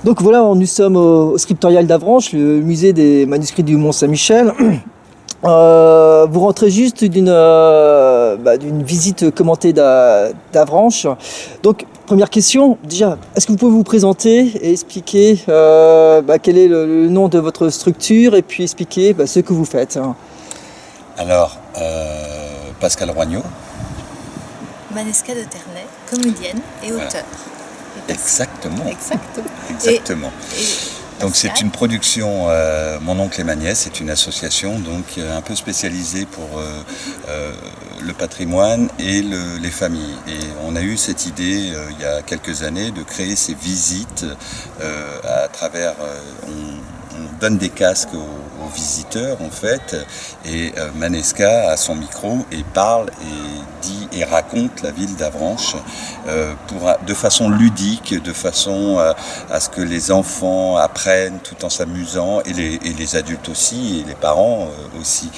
Donc voilà, nous sommes au Scriptorial d'Avranches, le musée des manuscrits du Mont-Saint-Michel. Vous rentrez juste d'une visite commentée d'Avranches. Donc, première question, déjà, est-ce que vous pouvez vous présenter et expliquer quel est le nom de votre structure et puis expliquer ce que vous faites? Alors, Pascal Roignot. Manesca de Ternay, comédienne et auteure. Exactement. Exactement. Exactement. Et donc c'est une production, Mon oncle et ma nièce, c'est une association donc un peu spécialisée pour le patrimoine et les familles. Et on a eu cette idée il y a quelques années de créer ces visites à travers... on donne des casques aux visiteurs en fait, et Manesca a son micro et parle et dit et raconte la ville d'Avranches de façon ludique, de façon à ce que les enfants apprennent tout en s'amusant, et les adultes aussi, et les parents aussi.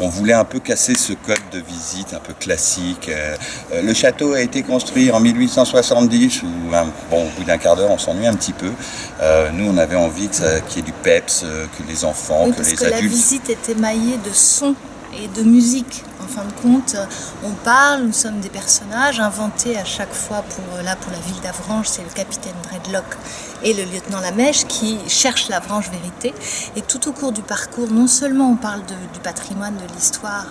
On voulait un peu casser ce code de visite un peu classique. Le château a été construit en 1870, au bout d'un quart d'heure on s'ennuie un petit peu. Nous on avait envie qu'il y ait du peps, que les enfants, oui, que les adultes... Parce que la visite est émaillée de sons et de musique. En fin de compte, on parle, nous sommes des personnages inventés à chaque fois pour la ville d'Avranches, c'est le capitaine Dreadlock et le lieutenant Lamèche qui cherchent l'Avranches vérité. Et tout au cours du parcours, non seulement on parle du patrimoine, de l'histoire,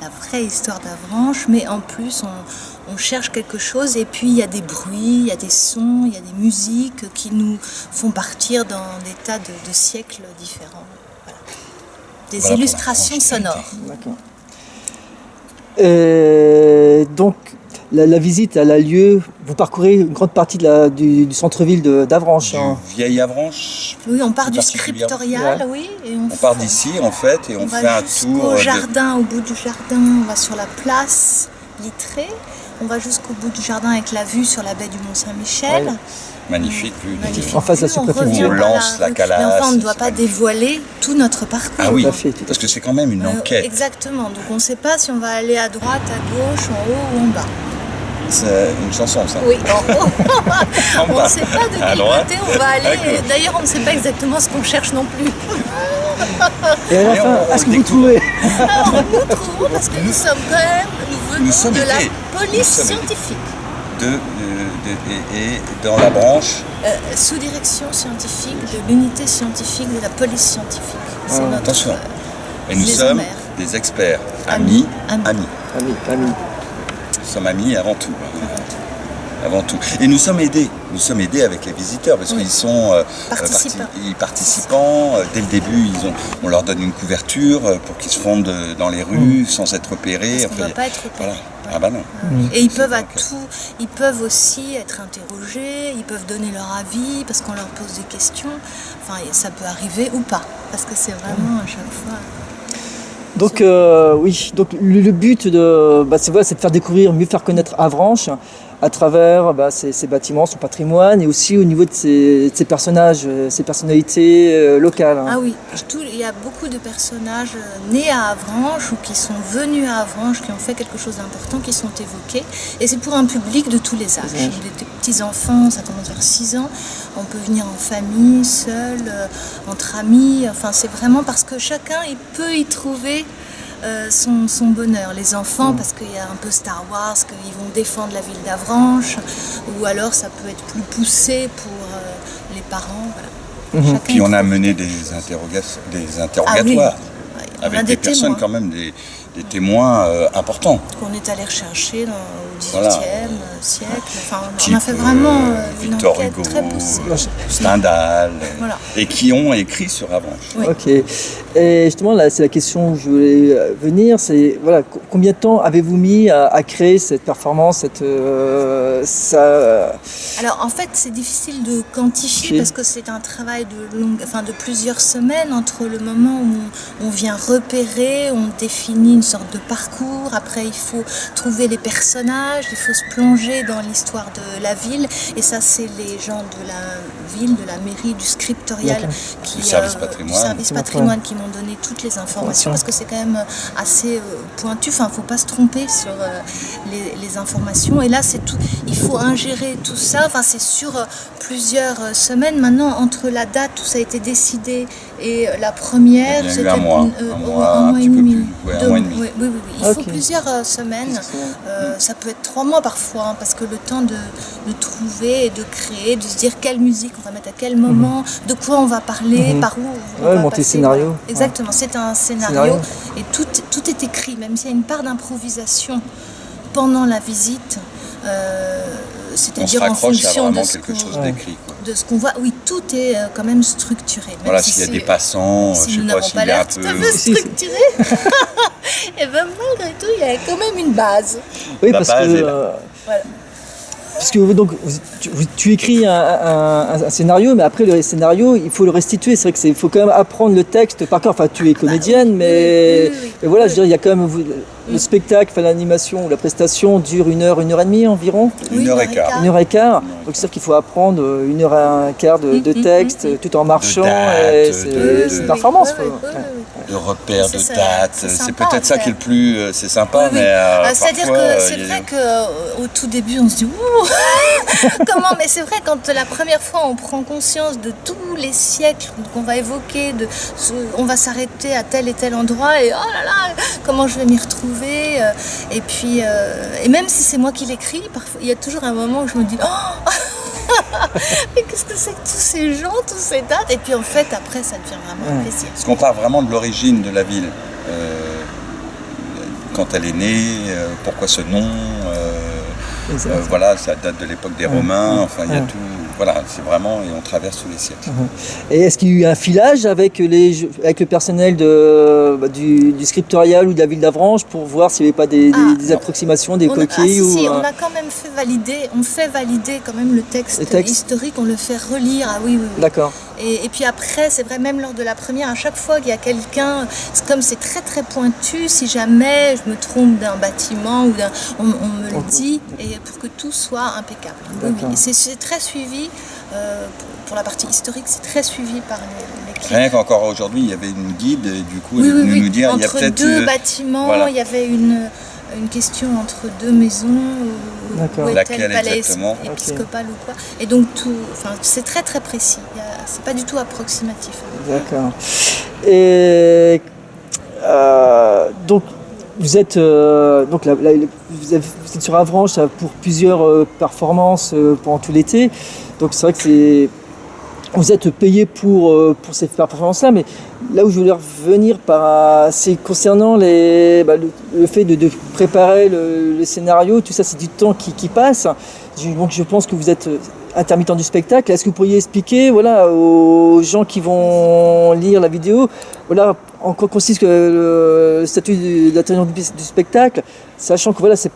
la vraie histoire d'Avranches, mais en plus on cherche quelque chose, et puis il y a des bruits, il y a des sons, il y a des musiques qui nous font partir dans des tas de siècles différents. Voilà. Des illustrations sonores. D'accord. Donc, la visite, elle a lieu, vous parcourez une grande partie du centre-ville d'Avranches. Du vieil Avranches. Oui, on part du Scriptorial, oui. Et on part d'ici, en fait, et on fait un tour. Au jardin, au bout du jardin, on va sur la place Littré. On va jusqu'au bout du jardin avec la vue sur la baie du Mont-Saint-Michel. Ouais. Magnifique vue. En face de la sous-préfecture. On lance la calasse. Mais enfin, on ne doit pas dévoiler tout notre parcours. Ah oui, parce que c'est quand même une enquête. Exactement, donc on ne sait pas si on va aller à droite, à gauche, en haut ou en bas. C'est une chanson, ça. Oui, en haut. On ne sait pas de quel côté on va aller. D'ailleurs, on ne sait pas exactement ce qu'on cherche non plus. Et à la fin, est-ce que vous trouvez? Alors, nous trouvons parce que nous sommes quand même, nous venons de la police scientifique. Et dans la branche sous direction scientifique de l'unité scientifique de la police scientifique. C'est notre, attention. Et nous sommes des experts, amis. Nous sommes amis avant tout. Avant tout. Et nous sommes aidés avec les visiteurs parce qu'ils sont participants. Dès le début, on leur donne une couverture pour qu'ils se fondent dans les rues sans être repérés. Parce qu'on ne doit pas être repéré. Voilà. Ah bah non. Et ils peuvent aussi être interrogés, ils peuvent donner leur avis parce qu'on leur pose des questions. Enfin, ça peut arriver ou pas, parce que c'est vraiment à chaque fois. Donc donc le but c'est de faire découvrir, mieux faire connaître Avranches à travers ses bâtiments, son patrimoine, et aussi au niveau de ses personnages, ses personnalités locales. Ah oui, il y a beaucoup de personnages nés à Avranches ou qui sont venus à Avranches, qui ont fait quelque chose d'important, qui sont évoqués. Et c'est pour un public de tous les âges. Des petits-enfants, ça commence vers 6 ans. On peut venir en famille, seul, entre amis. Enfin, c'est vraiment parce que chacun il peut y trouver son bonheur. Les enfants, parce qu'il y a un peu Star Wars, qu'ils vont défendre la ville d'Avranches, ou alors ça peut être plus poussé pour les parents. Voilà. Puis on a mené des interrogatoires avec des personnes quand même, des témoins importants. Qu'on est allé rechercher au XVIIIe siècle. Enfin, on a fait Type, vraiment une Victor enquête Hugo, très poussée. Stendhal, Voilà. Et qui ont écrit sur Avranches. Oui. Ok. Et justement, là, c'est la question où je voulais venir. C'est combien de temps avez-vous mis à créer cette performance, Alors en fait, c'est difficile de quantifier parce que c'est un travail de plusieurs semaines entre le moment où on vient repérer, on définit sorte de parcours. Après, il faut trouver les personnages, il faut se plonger dans l'histoire de la ville. Et ça, c'est les gens de la ville, de la mairie, du scriptorial, du service patrimoine, qui m'ont donné toutes les informations, parce que c'est quand même assez pointu. Enfin, faut pas se tromper sur les informations. Et là, c'est tout. Il faut ingérer tout ça. Enfin, c'est sur plusieurs semaines maintenant, entre la date où ça a été décidé et la première, c'était un mois et demi. Oui. Il faut plusieurs semaines. Ça peut être 3 mois parfois, hein, parce que le temps de trouver et de créer, de se dire quelle musique on va mettre à quel moment, de quoi on va parler, par où on va monter passer. scénario. Voilà. Exactement, c'est un scénario et tout est écrit, même s'il y a une part d'improvisation pendant la visite. C'est-à-dire en fonction de ce qu'on voit. Oui, tout est quand même structuré. Même voilà, s'il y a des passants, si je nous sais pas n'avons s'il pas y a un l'air peu... tout à fait structuré, et bien malgré tout, il y a quand même une base. Oui, La parce base que... est là. Voilà. Parce que donc, tu écris un scénario, mais après le scénario, il faut le restituer. C'est vrai qu'il faut quand même apprendre le texte par cœur. Enfin, tu es comédienne, mais voilà, je veux dire, il y a quand même le spectacle, enfin, l'animation ou la prestation dure 1 heure, 1 heure et demie environ. 1h15. 1h15. Donc c'est-à-dire qu'il faut apprendre 1h15 de texte tout en marchant. C'est une performance. De repères, de C'est dates. sympa C'est peut-être ça qui est le plus... C'est sympa, Oui. mais c'est-à-dire parfois, que c'est vrai qu'au tout début, on se dit ouh, comment, mais c'est vrai, quand la première fois on prend conscience de tous les siècles qu'on va évoquer, on va s'arrêter à tel et tel endroit et oh là là, comment je vais m'y retrouver, et puis et même si c'est moi qui l'écris, parfois il y a toujours un moment où je me dis oh mais qu'est-ce que c'est que tous ces gens, toutes ces dates, et puis en fait après ça devient vraiment un plaisir. Parce qu'on part vraiment de l'origine de la ville, quand elle est née, pourquoi ce nom, voilà, ça date de l'époque des Romains, enfin il y a tout, voilà, c'est vraiment, et on traverse tous les siècles. Et est-ce qu'il y a eu un filage avec le personnel du scriptorial ou de la ville d'Avranches pour voir s'il n'y avait pas des approximations, des coquilles Si, on a quand même fait valider quand même le texte historique, on le fait relire, oui. D'accord. Et puis après, c'est vrai, même lors de la première, à chaque fois qu'il y a quelqu'un, comme c'est très très pointu, si jamais je me trompe d'un bâtiment, on me le dit, et pour que tout soit impeccable. Oui. C'est très suivi, pour la partie historique, c'est très suivi par l'équipe. Rien qu'encore aujourd'hui, il y avait une guide, et du coup, elle est venue nous dire, il y a peut-être... Entre 2 bâtiments, voilà. Il y avait une question entre 2 maisons, où était le palais épiscopal ou quoi. Et donc c'est très très précis, c'est pas du tout approximatif. D'accord. Et donc vous êtes vous êtes sur Avranches pour plusieurs performances pendant tout l'été. Donc c'est vrai que vous êtes payé pour ces performances-là, mais là où je voulais revenir, c'est concernant le fait de préparer le scénario, tout ça, c'est du temps qui passe. Donc je pense que vous êtes intermittent du spectacle. Est-ce que vous pourriez expliquer aux gens qui vont lire la vidéo en quoi consiste le statut d'intermittent du spectacle, sachant que c'est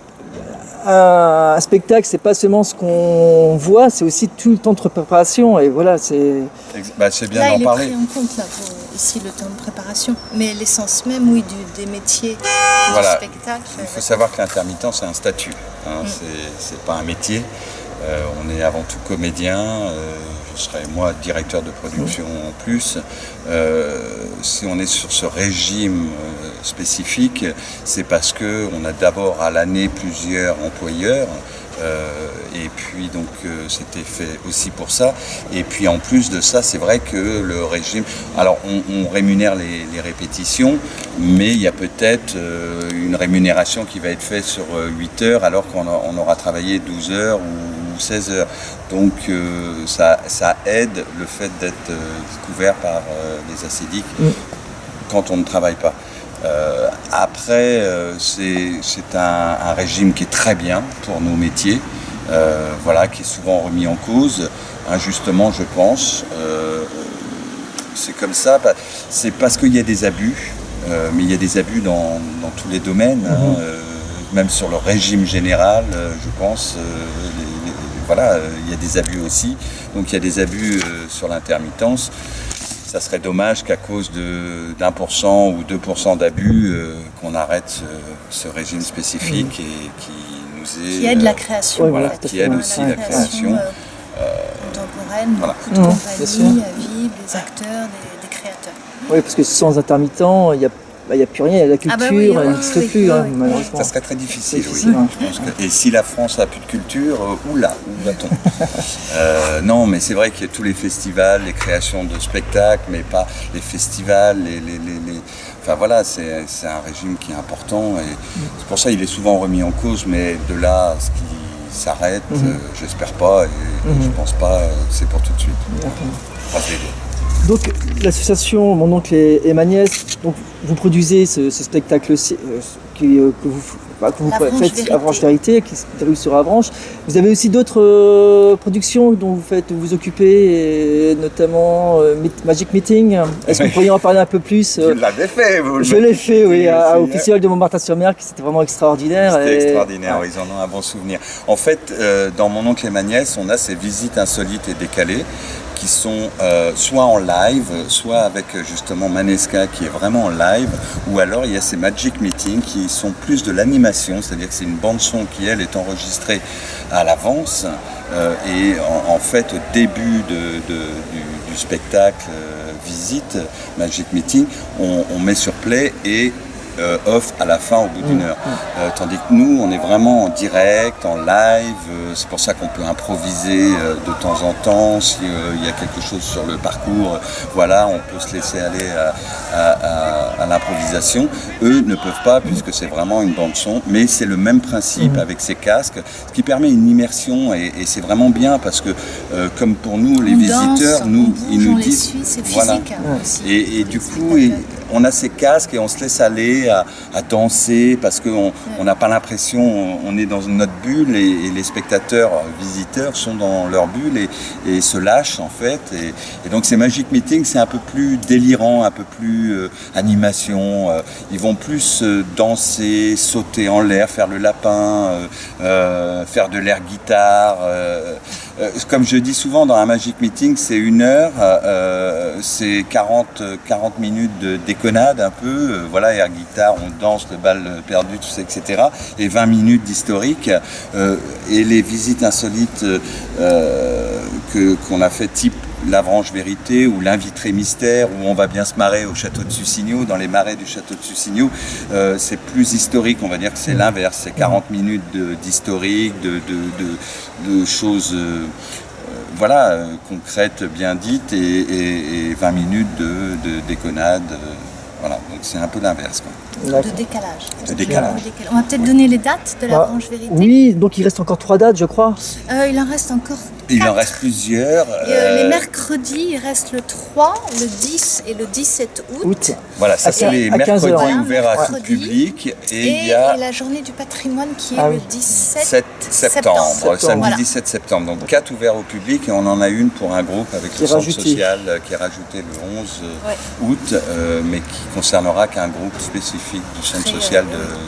un spectacle, c'est pas seulement ce qu'on voit, c'est aussi tout le temps de préparation, et c'est... c'est bien d'en parler. Là, il est pris en compte, ici, le temps de préparation, mais l'essence même, des métiers du spectacle. Il faut savoir que l'intermittent, c'est un statut, c'est pas un métier. On est avant tout comédien, je serai moi directeur de production en plus. Si on est sur ce régime spécifique, c'est parce qu'on a d'abord à l'année plusieurs employeurs, et puis donc c'était fait aussi pour ça. Et puis en plus de ça, c'est vrai que le régime... Alors on rémunère les répétitions, mais il y a peut-être une rémunération qui va être faite sur 8 heures alors qu'on aura travaillé 12 heures ou 16 heures. Donc ça aide le fait d'être couvert par les acédiques quand on ne travaille pas. Après, c'est un régime qui est très bien pour nos métiers, qui est souvent remis en cause, injustement je pense. C'est comme ça, c'est parce qu'il y a des abus, mais il y a des abus dans tous les domaines, même sur le régime général, je pense. Il y a des abus aussi, donc il y a des abus sur l'intermittence. ça serait dommage qu'à cause d'1% ou 2% d'abus, qu'on arrête ce régime spécifique et qui nous est... Qui aide la création. Ouais, voilà, tout à qui fait, aide ouais. aussi la création. Contemporaine, Voilà. beaucoup de Bien compagnies sûr. à vivre, des acteurs, des créateurs. Oui, parce que sans intermittent, il n'y a plus rien, il y a la culture, Ah bah oui, elle oui, n'existe oui, plus, oui, hein, oui. malheureusement. Ça serait très difficile, C'est oui. difficile, hein. Je pense et si la France n'a plus de culture, oula, où va-t-on? Non, mais c'est vrai qu'il y a tous les festivals, les créations de spectacles, mais pas les festivals, Enfin voilà, c'est un régime qui est important et c'est pour ça qu'il est souvent remis en cause, mais de là à ce qui s'arrête, j'espère pas et je pense pas que c'est pour tout de suite. Je croise les doigts. Donc l'association Mon Oncle et ma Nièce, donc, vous produisez ce spectacle que vous Avranches faites Vérité. Avranches Vérité, qui se déroule sur Avranches. Vous avez aussi d'autres productions dont vous occupez, et notamment Magic Meeting. Est-ce que vous pourriez en parler un peu plus Vous l'avez fait, vous. Je l'ai fait, oui, au aussi, hein. Festival de Montmartre-sur-Mer, qui c'était vraiment extraordinaire. C'était et- extraordinaire, Ouais. ils en ont un bon souvenir. En fait, dans Mon Oncle et ma Nièce, on a ces visites insolites et décalées qui sont soit en live, soit avec justement Manesca qui est vraiment en live, ou alors il y a ces Magic Meetings qui sont plus de l'animation, c'est-à-dire que c'est une bande-son qui, elle, est enregistrée à l'avance et en fait, au début du spectacle visite, Magic Meeting, on met sur play et off à la fin au bout d'une heure. Tandis que nous, on est vraiment en direct, en live, c'est pour ça qu'on peut improviser de temps en temps, s'il y a quelque chose sur le parcours, voilà, on peut se laisser aller à l'improvisation. Eux ne peuvent pas puisque c'est vraiment une bande son, mais c'est le même principe avec ces casques, ce qui permet une immersion et c'est vraiment bien parce que comme pour nous, les On visiteurs, danse, nous, on bouge, ils nous on les disent, suit, c'est voilà. physique aussi. Et du coup, on a ces casques et on se laisse aller à danser parce qu'on n'a pas l'impression, on est dans notre bulle et les spectateurs, visiteurs sont dans leur bulle et se lâchent en fait. Et donc ces Magic Meetings, c'est un peu plus délirant, un peu plus animation. Ils vont plus danser, sauter en l'air, faire le lapin, faire de l'air guitare. Comme je dis souvent dans un Magic Meeting, c'est 1 heure, c'est 40 minutes de déconnade un peu, voilà, air guitare, on danse, le bal perdu, tout ça, etc. Et 20 minutes d'historique. Et les visites insolites qu'on a fait type l'Avranches Vérité ou l'Invitré Mystère où on va bien se marrer au château de Sussigno, dans les marais du château de Sussigno, c'est plus historique, on va dire que c'est l'inverse, c'est 40 minutes d'historique, de choses voilà, concrètes, bien dites et 20 minutes de déconnade. Voilà, donc c'est un peu l'inverse. De décalage. De décalage. On va peut-être donner les dates de la branche Vérité. Oui, donc il reste encore 3 dates, je crois. Il en reste encore 4. Il en reste plusieurs. Les mercredis, il reste le 3, le 10 et le 17 août. Voilà, ça c'est les à 15 mercredis heures. ouverts à tout Mercredi. public. Et il y Et a la journée du patrimoine qui est Ah le oui. 17 7 septembre, samedi Voilà. 17 septembre. Donc 4 ouverts au public et on en a une pour un groupe avec Qui le est centre rajouté. social qui est rajouté le 11 août, mais qui concernera qu'un groupe spécifique du centre Très, social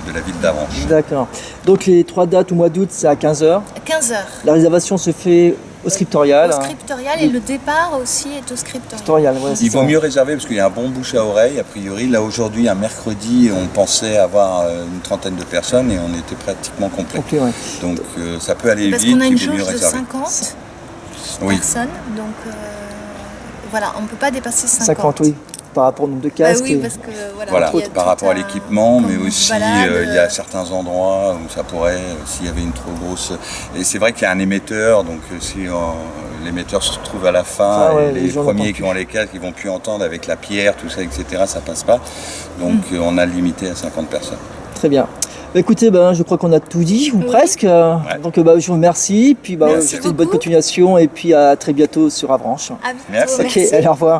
de la ville d'Avranches. D'accord. Donc les 3 dates au mois d'août, c'est à 15h. À 15h. La réservation se fait au scriptorial. Au hein. scriptorial et le départ aussi est au scriptorial. Scriptorial, ouais, c'est Il vaut ça. mieux réserver parce qu'il y a un bon bouche à oreille, a priori. Là, aujourd'hui, un mercredi, on pensait avoir une trentaine de personnes et on était pratiquement complet. Ok, ouais. Donc, ça peut aller Parce vite, qu'on a une il vaut mieux jauge de réserver. 50 Oui. personnes, donc voilà, on ne peut pas dépasser 50. 50, oui. Par rapport au nombre de Bah casques. oui, parce que Voilà, il y a par tout rapport à un- l'équipement, mais comme on aussi se balade, il y a certains endroits où ça pourrait, s'il y avait une trop grosse... Et c'est vrai qu'il y a un émetteur, donc si l'émetteur se trouve à la fin, Ah ouais, et les les gens premiers n'entendent qui ont les casques, ils vont plus entendre avec la pierre, tout ça, etc., ça passe pas. Donc on a limité à 50 personnes. Très bien. Bah, écoutez, je crois qu'on a tout dit, ou Oui. presque. Donc je vous remercie. Puis Merci je vous souhaite une bonne beaucoup. continuation et puis à très bientôt sur Avranches. À bientôt, Merci. Ok, merci. allez, au revoir.